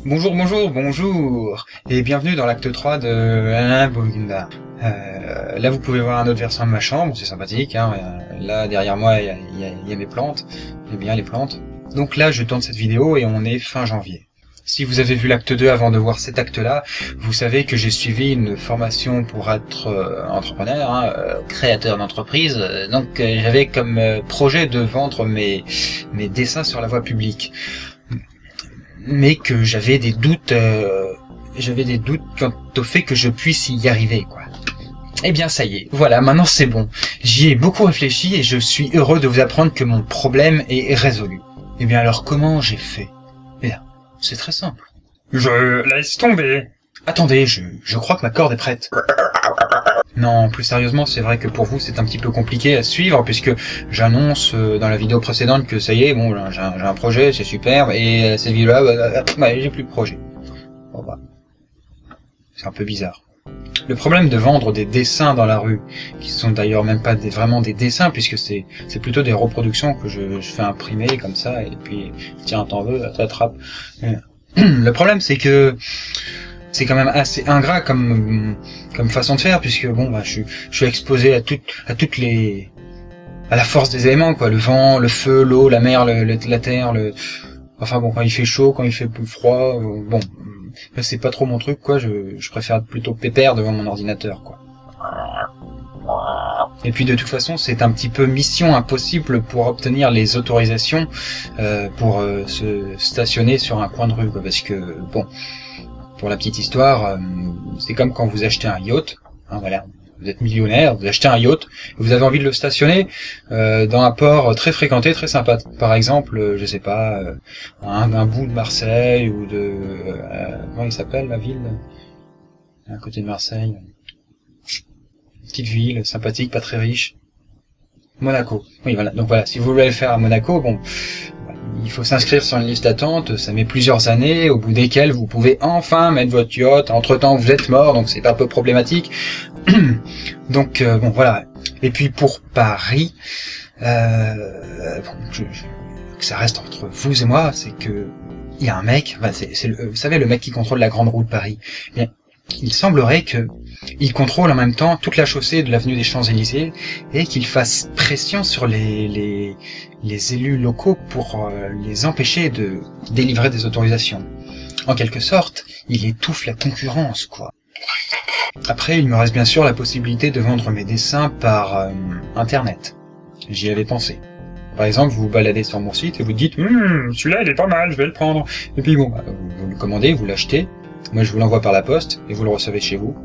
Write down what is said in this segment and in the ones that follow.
Bonjour, et bienvenue dans l'acte 3 de Boginda. Là, vous pouvez voir un autre versant de ma chambre, c'est sympathique, hein. Là, derrière moi, il y a mes plantes, j'aime bien les plantes. Donc là, je tourne cette vidéo et on est fin janvier. Si vous avez vu l'acte 2 avant de voir cet acte-là, vous savez que j'ai suivi une formation pour être entrepreneur, hein, créateur d'entreprise. Donc j'avais comme projet de vendre mes dessins sur la voie publique. Mais que j'avais des doutes quant au fait que je puisse y arriver, quoi. Eh bien, ça y est, voilà, maintenant c'est bon. J'y ai beaucoup réfléchi et je suis heureux de vous apprendre que mon problème est résolu. Eh bien, alors comment j'ai fait? Eh bien, c'est très simple. Je laisse tomber. Attendez, je crois que ma corde est prête. Non, plus sérieusement, c'est vrai que pour vous, c'est un petit peu compliqué à suivre, puisque j'annonce dans la vidéo précédente que ça y est, bon, j'ai un projet, c'est superbe, et cette vidéo-là, j'ai plus de projet. Bon, bah, c'est un peu bizarre. Le problème de vendre des dessins dans la rue, qui sont d'ailleurs même pas vraiment des dessins, puisque c'est plutôt des reproductions que je fais imprimer comme ça, et puis, tiens, t'en veux, t'attrape. Le problème, c'est que c'est quand même assez ingrat comme façon de faire, puisque bon, bah, je suis exposé à la force des éléments, quoi, le vent, le feu, l'eau, la mer, la terre, enfin bon, quand il fait chaud, quand il fait plus froid, bon, c'est pas trop mon truc, quoi, je préfère être plutôt pépère devant mon ordinateur, quoi. Et puis de toute façon, c'est un petit peu mission impossible pour obtenir les autorisations pour se stationner sur un coin de rue, quoi, parce que bon, pour la petite histoire, c'est comme quand vous achetez un yacht, hein, voilà, vous êtes millionnaire, vous achetez un yacht, vous avez envie de le stationner dans un port très fréquenté, très sympa. Par exemple, je sais pas, un bout de Marseille ou de comment il s'appelle la ville à côté de Marseille, petite ville sympathique, pas très riche. Monaco. Oui, voilà. Donc voilà, si vous voulez le faire à Monaco, bon, il faut s'inscrire sur une liste d'attente, ça met plusieurs années, au bout desquelles vous pouvez enfin mettre votre yacht. Entre-temps, vous êtes mort, donc c'est un peu problématique. Donc bon, voilà. Et puis pour Paris, bon, que ça reste entre vous et moi, c'est que il y a un mec, enfin, vous savez, le mec qui contrôle la grande roue de Paris. Eh bien, il semblerait que il contrôle en même temps toute la chaussée de l'avenue des Champs-Élysées et qu'il fasse pression sur les élus locaux pour les empêcher de délivrer des autorisations. En quelque sorte, il étouffe la concurrence, quoi. Après, il me reste bien sûr la possibilité de vendre mes dessins par Internet. J'y avais pensé. Par exemple, vous vous baladez sur mon site et vous dites Celui-là il est pas mal, je vais le prendre. Et puis bon, vous le commandez, vous l'achetez. Moi, je vous l'envoie par la poste et vous le recevez chez vous.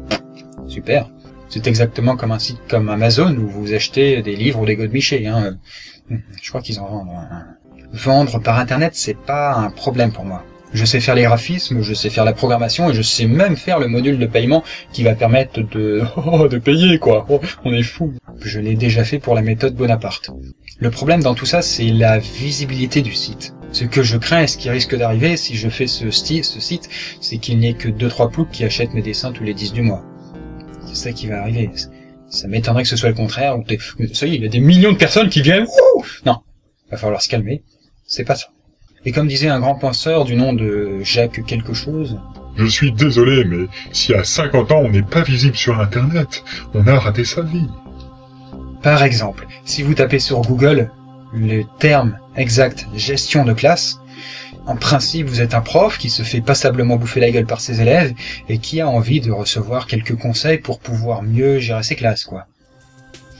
Super. C'est exactement comme un site comme Amazon où vous achetez des livres ou des godemichés, hein. Je crois qu'ils en vendent. Vendre par Internet, c'est pas un problème pour moi. Je sais faire les graphismes, je sais faire la programmation et je sais même faire le module de paiement qui va permettre de payer, quoi. Oh, on est fou. Je l'ai déjà fait pour la méthode Bonaparte. Le problème dans tout ça, c'est la visibilité du site. Ce que je crains et ce qui risque d'arriver si je fais ce site, c'est qu'il n'y ait que 2-3 ploucs qui achètent mes dessins tous les 10 du mois. C'est ça qui va arriver. Ça m'étonnerait que ce soit le contraire. Ça y est, il y a des millions de personnes qui viennent. Non, va falloir se calmer. C'est pas ça. Et comme disait un grand penseur du nom de Jacques quelque chose... Je suis désolé, mais si à 50 ans on n'est pas visible sur Internet, on a raté sa vie. Par exemple, si vous tapez sur Google le terme exact gestion de classe, en principe vous êtes un prof qui se fait passablement bouffer la gueule par ses élèves et qui a envie de recevoir quelques conseils pour pouvoir mieux gérer ses classes, quoi.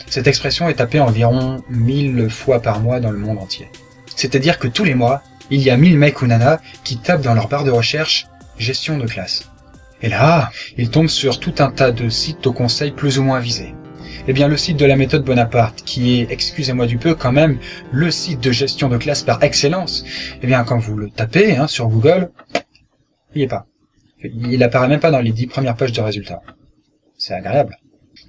Cette expression est tapée environ 1000 fois par mois dans le monde entier. C'est-à-dire que tous les mois, il y a 1000 mecs ou nanas qui tapent dans leur barre de recherche gestion de classe. Et là, ils tombent sur tout un tas de sites aux conseils plus ou moins avisés. Eh bien, le site de la méthode Bonaparte, qui est, excusez-moi du peu, quand même, le site de gestion de classe par excellence, eh bien, quand vous le tapez, sur Google, il n'y est pas. Il apparaît même pas dans les 10 premières pages de résultats. C'est agréable.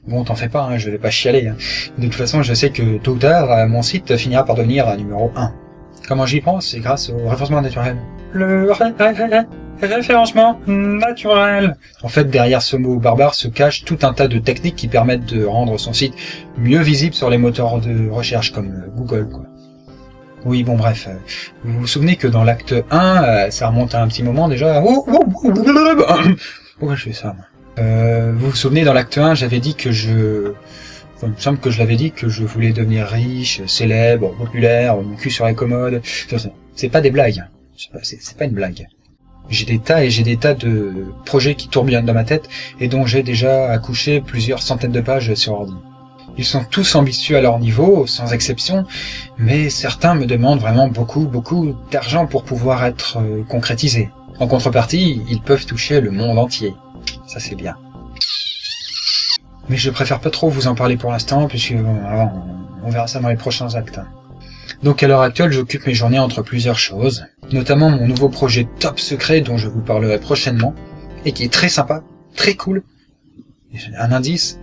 Bon, t'en fais pas, je vais pas chialer. De toute façon, je sais que tôt ou tard, mon site finira par devenir numéro 1. Comment j'y pense? C'est grâce au référencement naturel. Le référencement naturel. En fait, derrière ce mot barbare se cache tout un tas de techniques qui permettent de rendre son site mieux visible sur les moteurs de recherche comme Google, quoi. Oui, bon, bref. Vous vous souvenez que dans l'acte 1, ça remonte à un petit moment déjà. Pourquoi je fais ça, moi vous vous souvenez, dans l'acte 1, j'avais dit que il me semble que je l'avais dit que je voulais devenir riche, célèbre, populaire, mon cul sur la commode. C'est pas des blagues. C'est pas une blague. J'ai des tas de projets qui tourbillonnent dans ma tête et dont j'ai déjà accouché plusieurs centaines de pages sur ordi. Ils sont tous ambitieux à leur niveau, sans exception, mais certains me demandent vraiment beaucoup d'argent pour pouvoir être concrétisés. En contrepartie, ils peuvent toucher le monde entier. Ça, c'est bien. Mais je préfère pas trop vous en parler pour l'instant, puisque on verra ça dans les prochains actes. Donc à l'heure actuelle, j'occupe mes journées entre plusieurs choses, notamment mon nouveau projet top secret dont je vous parlerai prochainement, et qui est très sympa, très cool. Un indice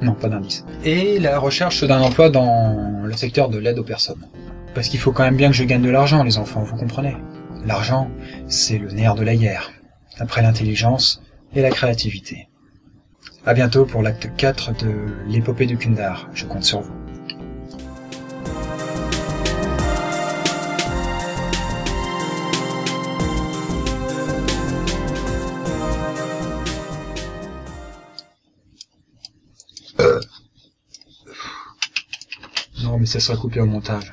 non, pas d'indice. Et la recherche d'un emploi dans le secteur de l'aide aux personnes. Parce qu'il faut quand même bien que je gagne de l'argent, les enfants, vous comprenez. L'argent, c'est le nerf de la guerre, après l'intelligence et la créativité. À bientôt pour l'acte 4 de l'épopée de Kundar, je compte sur vous. Non, mais ça sera coupé au montage.